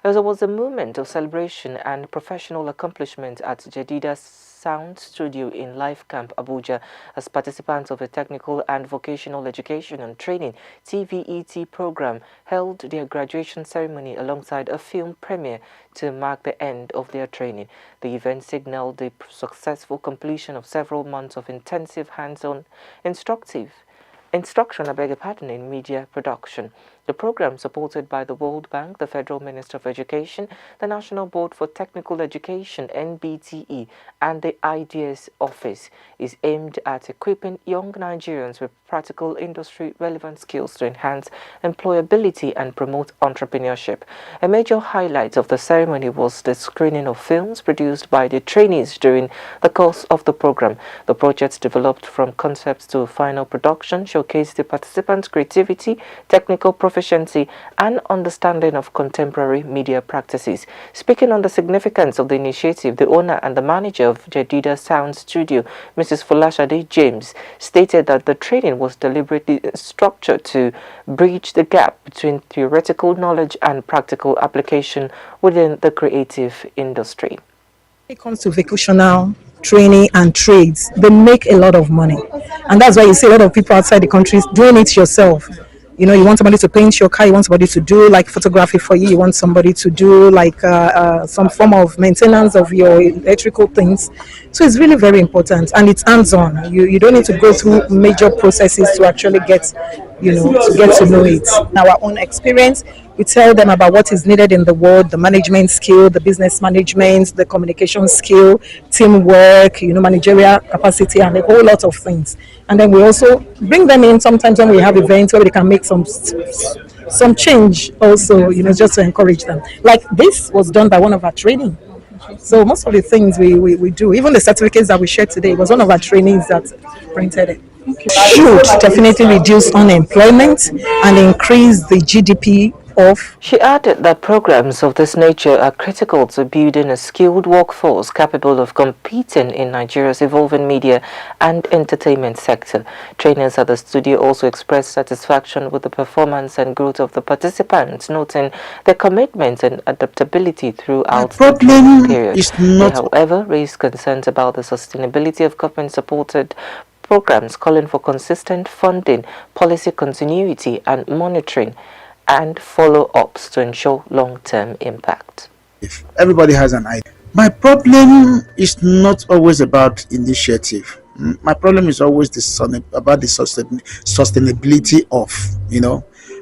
As there was a moment of celebration and professional accomplishment at Jadida Sound Studio in Life Camp, Abuja, as participants of a technical and vocational education and training TVET program held their graduation ceremony alongside a film premiere to mark the end of their training. The event signaled the successful completion of several months of intensive hands-on instruction, in media production. The program, supported by the World Bank, the Federal Minister of Education, the National Board for Technical Education (NBTE), and the IDS Office, is aimed at equipping young Nigerians with practical industry-relevant skills to enhance employability and promote entrepreneurship. A major highlight of the ceremony was the screening of films produced by the trainees during the course of the program. The projects, developed from concepts to final production, showcased the participants' creativity, technical proficiency, and understanding of contemporary media practices. Speaking on the significance of the initiative, the owner and the manager of Jadida Sound Studio, Mrs. Folashade James, stated that the training was deliberately structured to bridge the gap between theoretical knowledge and practical application within the creative industry. When it comes to vocational training and trades, they make a lot of money, and that's why you see a lot of people outside the country doing it yourself. You know, you want somebody to paint your car, you want somebody to do like photography for you, you want somebody to do like some form of maintenance of your electrical things. So it's really very important, and it's hands-on. You don't need to go through major processes to actually get, to get to know it. Our own experience, we tell them about what is needed in the world, the management skill, the business management, the communication skill, teamwork, managerial capacity, and a whole lot of things. And then we also bring them in sometimes when we have events where they can make some change also, just to encourage them. Like this was done by one of our training. So most of the things we do, even the certificates that we shared today, was one of our trainees that printed it. Should definitely reduce unemployment and increase the GDP of. She added that programs of this nature are critical to building a skilled workforce capable of competing in Nigeria's evolving media and entertainment sector. Trainers at the studio also expressed satisfaction with the performance and growth of the participants, noting their commitment and adaptability throughout the training period. They, however, raised concerns about the sustainability of government-supported programs, calling for consistent funding, policy continuity, and monitoring and follow-ups to ensure long-term impact. If everybody has an idea, my problem is not always about initiative. My problem is always about the sustainability of,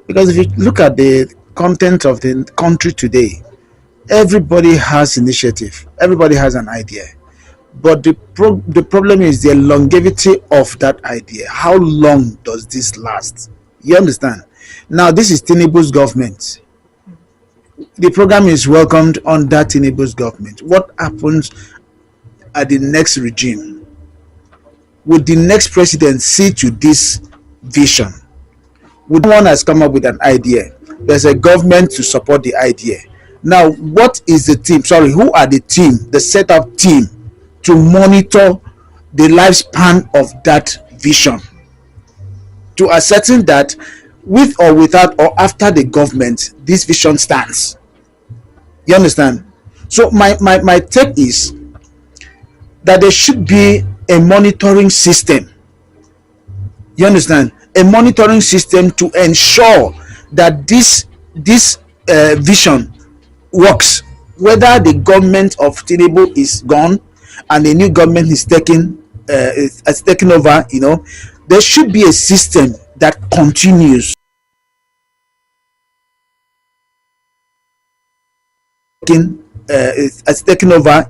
because if you look at the content of the country today, everybody has initiative, everybody has an idea. But the problem is the longevity of that idea. How long does this last? You understand? Now, this is Tinubu's government. The program is welcomed under Tinubu's government. What happens at the next regime? Would the next president see to this vision? Would one has come up with an idea? There's a government to support the idea. Now, what is the team? Sorry, who are the team, the setup team to monitor the lifespan of that vision? To ascertain that with or without or after the government, this vision stands. You understand? So my take is that there should be a monitoring system. You understand? A monitoring system to ensure that this vision works. Whether the government of Tinubu is gone and the new government is taken over, there should be a system that continues. As taken over,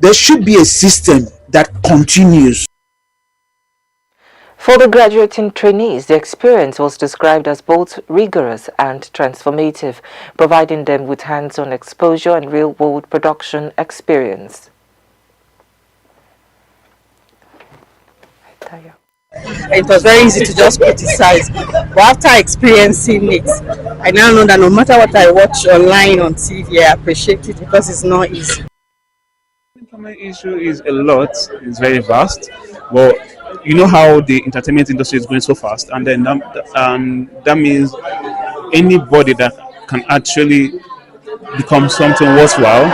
there should be a system that continues. For the graduating trainees, the experience was described as both rigorous and transformative, providing them with hands-on exposure and real-world production experience. It was very easy to just criticize, but after experiencing it, I now know that no matter what I watch online on TV, I appreciate it because it's not easy. The employment issue is a lot, it's very vast, but you know how the entertainment industry is going so fast, and then that means anybody that can actually become something worthwhile,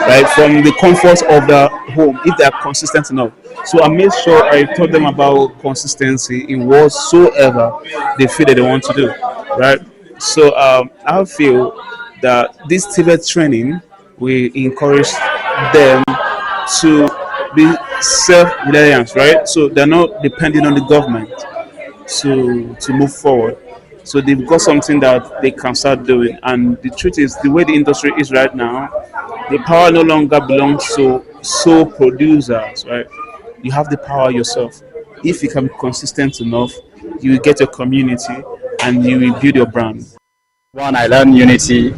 right, from the comfort of the home if they are consistent enough. So I made sure I taught them about consistency in whatsoever they feel that they want to do, right? So I feel that this Tibet training will encourage them to be self-reliant, right? So they're not depending on the government to move forward. So they've got something that they can start doing. And the truth is, the way the industry is right now, the power no longer belongs to sole producers, right? You have the power yourself. If you can be consistent enough, you will get your community and you will build your brand. One, I learned unity,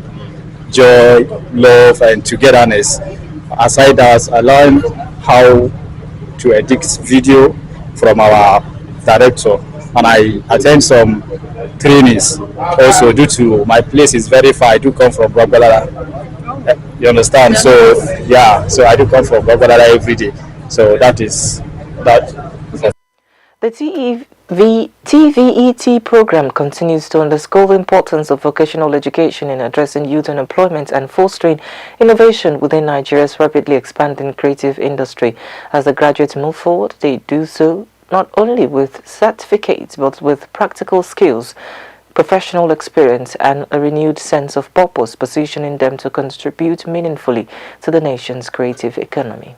joy, love, and togetherness. Aside that, I learned how to edit video from our director, and I attend some trainings. Also, due to my place is very far, I do come from Gwagwalada. You understand? So yeah, so I do come from Gwagwalada every day. So that is that. The TVET program continues to underscore the importance of vocational education in addressing youth unemployment and fostering innovation within Nigeria's rapidly expanding creative industry. As the graduates move forward, they do so not only with certificates but with practical skills, professional experience, and a renewed sense of purpose, positioning them to contribute meaningfully to the nation's creative economy.